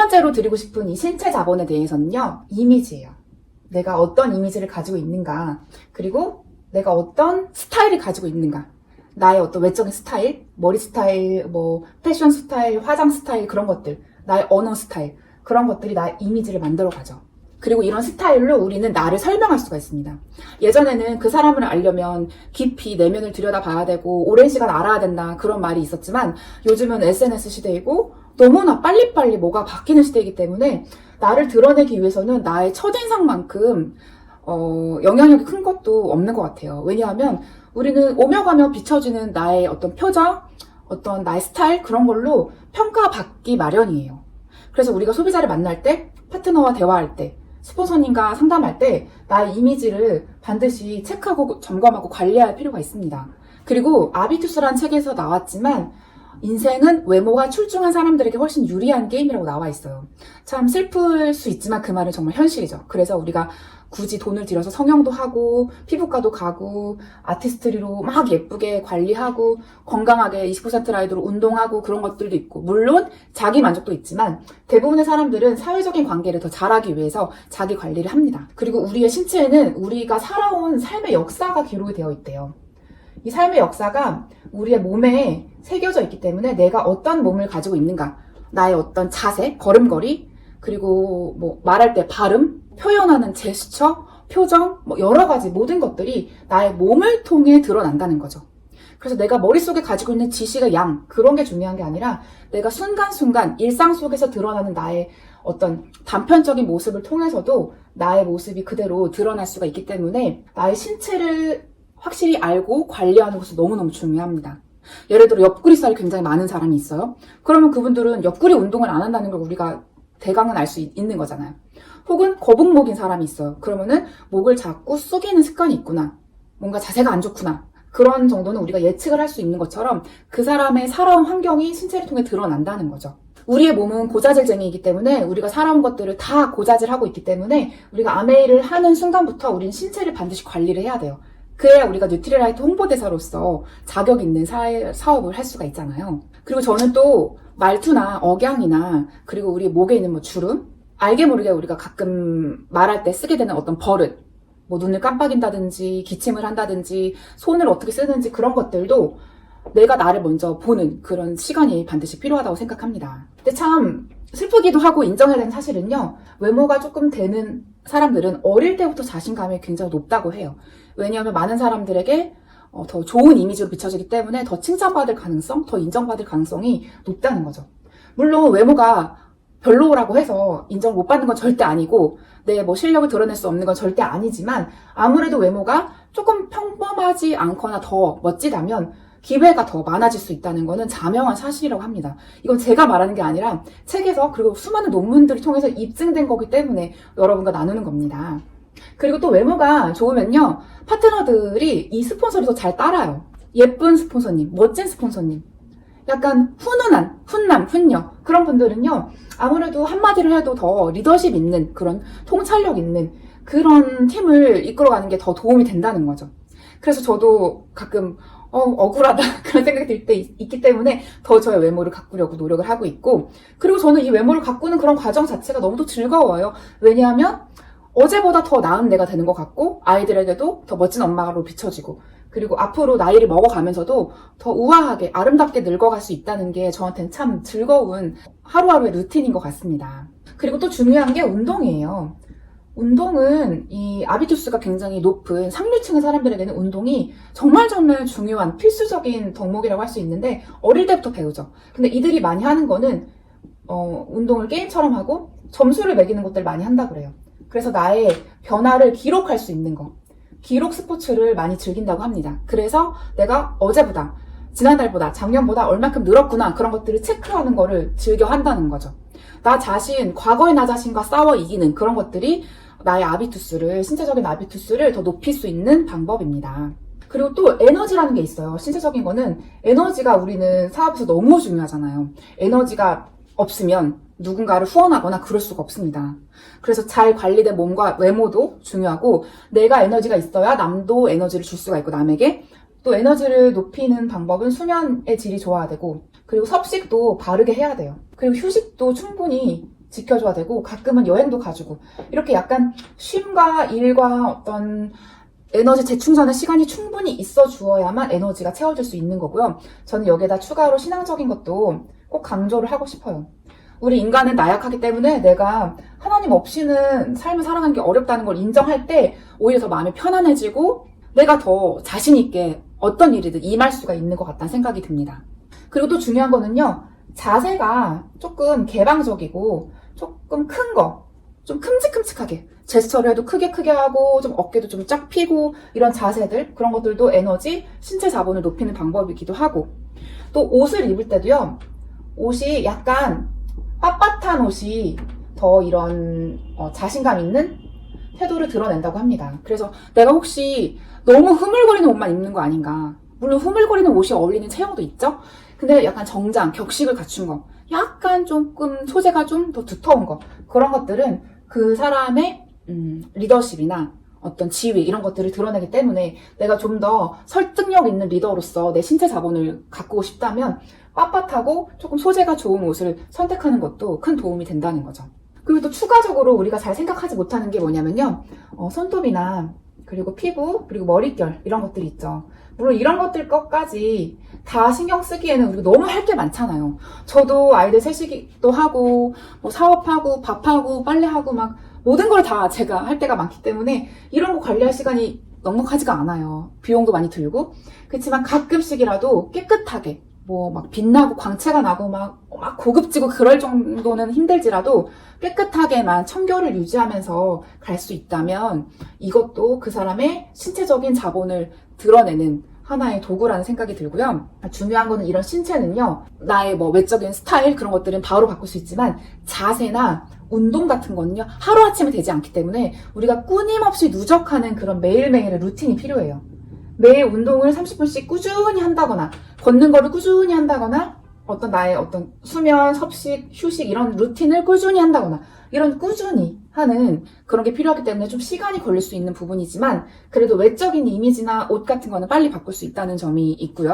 번째로 드리고 싶은 이 신체 자본에 대해서는요, 이미지예요. 내가 어떤 이미지를 가지고 있는가, 그리고 내가 어떤 스타일을 가지고 있는가, 나의 어떤 외적인 스타일, 머리 스타일, 뭐 패션 스타일, 화장 스타일, 그런 것들, 나의 언어 스타일, 그런 것들이 나의 이미지를 만들어 가죠. 그리고 이런 스타일로 우리는 나를 설명할 수가 있습니다. 예전에는 그 사람을 알려면 깊이 내면을 들여다봐야 되고 오랜 시간 알아야 된다, 그런 말이 있었지만 요즘은 SNS 시대이고 너무나 빨리빨리 뭐가 바뀌는 시대이기 때문에 나를 드러내기 위해서는 나의 첫인상만큼 영향력이 큰 것도 없는 것 같아요. 왜냐하면 우리는 오며 가며 비춰지는 나의 어떤 표정, 어떤 나의 스타일, 그런 걸로 평가받기 마련이에요. 그래서 우리가 소비자를 만날 때, 파트너와 대화할 때, 스폰서님과 상담할 때 나의 이미지를 반드시 체크하고 점검하고 관리할 필요가 있습니다. 그리고 아비투스라는 책에서 나왔지만 인생은 외모가 출중한 사람들에게 훨씬 유리한 게임이라고 나와 있어요. 참 슬플 수 있지만 그 말은 정말 현실이죠. 그래서 우리가 굳이 돈을 들여서 성형도 하고 피부과도 가고 아티스트리로 막 예쁘게 관리하고 건강하게 20% 라이드로 운동하고 그런 것들도 있고, 물론 자기 만족도 있지만 대부분의 사람들은 사회적인 관계를 더 잘하기 위해서 자기 관리를 합니다. 그리고 우리의 신체에는 우리가 살아온 삶의 역사가 기록이 되어 있대요. 이 삶의 역사가 우리의 몸에 새겨져 있기 때문에 내가 어떤 몸을 가지고 있는가, 나의 어떤 자세, 걸음걸이, 그리고 뭐 말할 때 발음, 표현하는 제스처, 표정, 뭐 여러 가지 모든 것들이 나의 몸을 통해 드러난다는 거죠. 그래서 내가 머릿속에 가지고 있는 지식의 양, 그런 게 중요한 게 아니라 내가 순간순간 일상 속에서 드러나는 나의 어떤 단편적인 모습을 통해서도 나의 모습이 그대로 드러날 수가 있기 때문에 나의 신체를 확실히 알고 관리하는 것이 너무너무 중요합니다. 예를 들어 옆구리살이 굉장히 많은 사람이 있어요. 그러면 그분들은 옆구리 운동을 안 한다는 걸 우리가 대강은 알 수 있는 거잖아요. 혹은 거북목인 사람이 있어요. 그러면은 목을 자꾸 숙이는 습관이 있구나, 뭔가 자세가 안 좋구나, 그런 정도는 우리가 예측을 할 수 있는 것처럼 그 사람의 살아온 환경이 신체를 통해 드러난다는 거죠. 우리의 몸은 고자질쟁이이기 때문에 우리가 살아온 것들을 다 고자질하고 있기 때문에 우리가 아메이를 하는 순간부터 우리는 신체를 반드시 관리를 해야 돼요. 그래야 우리가 뉴트리라이트 홍보대사로서 자격 있는 사업을 할 수가 있잖아요. 그리고 저는 또 말투나 억양이나 그리고 우리 목에 있는 뭐 주름, 알게 모르게 우리가 가끔 말할 때 쓰게 되는 어떤 버릇, 뭐 눈을 깜빡인다든지 기침을 한다든지 손을 어떻게 쓰는지, 그런 것들도 내가 나를 먼저 보는 그런 시간이 반드시 필요하다고 생각합니다. 근데 참 슬프기도 하고 인정해야 되는 사실은요, 외모가 조금 되는 사람들은 어릴 때부터 자신감이 굉장히 높다고 해요. 왜냐하면 많은 사람들에게 더 좋은 이미지로 비춰지기 때문에 더 칭찬받을 가능성, 더 인정받을 가능성이 높다는 거죠. 물론 외모가 별로라고 해서 인정을 못 받는 건 절대 아니고 내 뭐 실력을 드러낼 수 없는 건 절대 아니지만, 아무래도 외모가 조금 평범하지 않거나 더 멋지다면 기회가 더 많아질 수 있다는 거는 자명한 사실이라고 합니다. 이건 제가 말하는 게 아니라 책에서, 그리고 수많은 논문들을 통해서 입증된 거기 때문에 여러분과 나누는 겁니다. 그리고 또 외모가 좋으면요, 파트너들이 이 스폰서를 더 잘 따라요. 예쁜 스폰서님, 멋진 스폰서님, 약간 훈훈한, 훈남, 훈녀, 그런 분들은요, 아무래도 한마디를 해도 더 리더십 있는, 그런 통찰력 있는 그런 팀을 이끌어가는 게 더 도움이 된다는 거죠. 그래서 저도 가끔 억울하다 그런 생각이 들 때 있기 때문에 더 저의 외모를 가꾸려고 노력을 하고 있고, 그리고 저는 이 외모를 가꾸는 그런 과정 자체가 너무도 즐거워요. 왜냐하면 어제보다 더 나은 내가 되는 것 같고, 아이들에게도 더 멋진 엄마로 비춰지고, 그리고 앞으로 나이를 먹어가면서도 더 우아하게 아름답게 늙어갈 수 있다는 게 저한테는 참 즐거운 하루하루의 루틴인 것 같습니다. 그리고 또 중요한 게 운동이에요. 운동은 이 아비투스가 굉장히 높은 상류층의 사람들에게는 운동이 정말 중요한 필수적인 덕목이라고 할 수 있는데, 어릴 때부터 배우죠. 근데 이들이 많이 하는 거는 운동을 게임처럼 하고 점수를 매기는 것들을 많이 한다 그래요. 그래서 나의 변화를 기록할 수 있는 거, 기록 스포츠를 많이 즐긴다고 합니다. 그래서 내가 어제보다, 지난달보다, 작년보다 얼마큼 늘었구나, 그런 것들을 체크하는 거를 즐겨 한다는 거죠. 나 자신, 과거의 나 자신과 싸워 이기는 그런 것들이 나의 아비투스를, 신체적인 아비투스를 더 높일 수 있는 방법입니다. 그리고 또 에너지라는 게 있어요. 신체적인 거는 에너지가 우리는 사업에서 너무 중요하잖아요. 에너지가 없으면 누군가를 후원하거나 그럴 수가 없습니다. 그래서 잘 관리된 몸과 외모도 중요하고, 내가 에너지가 있어야 남도 에너지를 줄 수가 있고, 남에게 또 에너지를 높이는 방법은 수면의 질이 좋아야 되고, 그리고 섭식도 바르게 해야 돼요. 그리고 휴식도 충분히 지켜줘야 되고 가끔은 여행도 가주고 이렇게 약간 쉼과 일과 어떤 에너지 재충전의 시간이 충분히 있어 주어야만 에너지가 채워질 수 있는 거고요. 저는 여기에다 추가로 신앙적인 것도 꼭 강조를 하고 싶어요. 우리 인간은 나약하기 때문에 내가 하나님 없이는 삶을 살아가는 게 어렵다는 걸 인정할 때 오히려 더 마음이 편안해지고 내가 더 자신 있게 어떤 일이든 임할 수가 있는 것 같다는 생각이 듭니다. 그리고 또 중요한 거는요. 자세가 조금 개방적이고 조금 큰 거, 좀 큼직큼직하게 제스처를 해도 크게 하고 좀 어깨도 좀 쫙 펴고 이런 자세들 그런 것들도 에너지, 신체 자본을 높이는 방법이기도 하고 또 옷을 입을 때도요. 옷이 약간 빳빳한 옷이 더 이런 자신감 있는 태도를 드러낸다고 합니다. 그래서 내가 혹시 너무 흐물거리는 옷만 입는 거 아닌가. 물론 흐물거리는 옷이 어울리는 체형도 있죠. 근데 약간 정장, 격식을 갖춘 거 약간 조금 소재가 좀 더 두터운 거 그런 것들은 그 사람의 리더십이나 어떤 지위 이런 것들을 드러내기 때문에 내가 좀 더 설득력 있는 리더로서 내 신체 자본을 가꾸고 싶다면 빳빳하고 조금 소재가 좋은 옷을 선택하는 것도 큰 도움이 된다는 거죠. 그리고 또 추가적으로 우리가 잘 생각하지 못하는 게 뭐냐면요. 손톱이나 그리고 피부 그리고 머릿결 이런 것들이 있죠. 물론 이런 것들 것까지 다 신경 쓰기에는 우리가 너무 할 게 많잖아요. 저도 아이들 세시기도 하고 뭐 사업하고 밥하고 빨래하고 막 모든 걸 다 제가 할 때가 많기 때문에 이런 거 관리할 시간이 넉넉하지가 않아요. 비용도 많이 들고 그렇지만 가끔씩이라도 깨끗하게 뭐 막 빛나고 광채가 나고 막 고급지고 그럴 정도는 힘들지라도 깨끗하게만 청결을 유지하면서 갈 수 있다면 이것도 그 사람의 신체적인 자본을 드러내는 하나의 도구라는 생각이 들고요. 중요한 거는 이런 신체는요. 나의 뭐 외적인 스타일 그런 것들은 바로 바꿀 수 있지만 자세나 운동 같은 거는요. 하루아침에 되지 않기 때문에 우리가 끊임없이 누적하는 그런 매일매일의 루틴이 필요해요. 매일 운동을 30분씩 꾸준히 한다거나 걷는 거를 꾸준히 한다거나 어떤 나의 어떤 수면, 섭식, 휴식 이런 루틴을 꾸준히 한다거나 이런 꾸준히 하는 그런 게 필요하기 때문에 좀 시간이 걸릴 수 있는 부분이지만 그래도 외적인 이미지나 옷 같은 거는 빨리 바꿀 수 있다는 점이 있고요.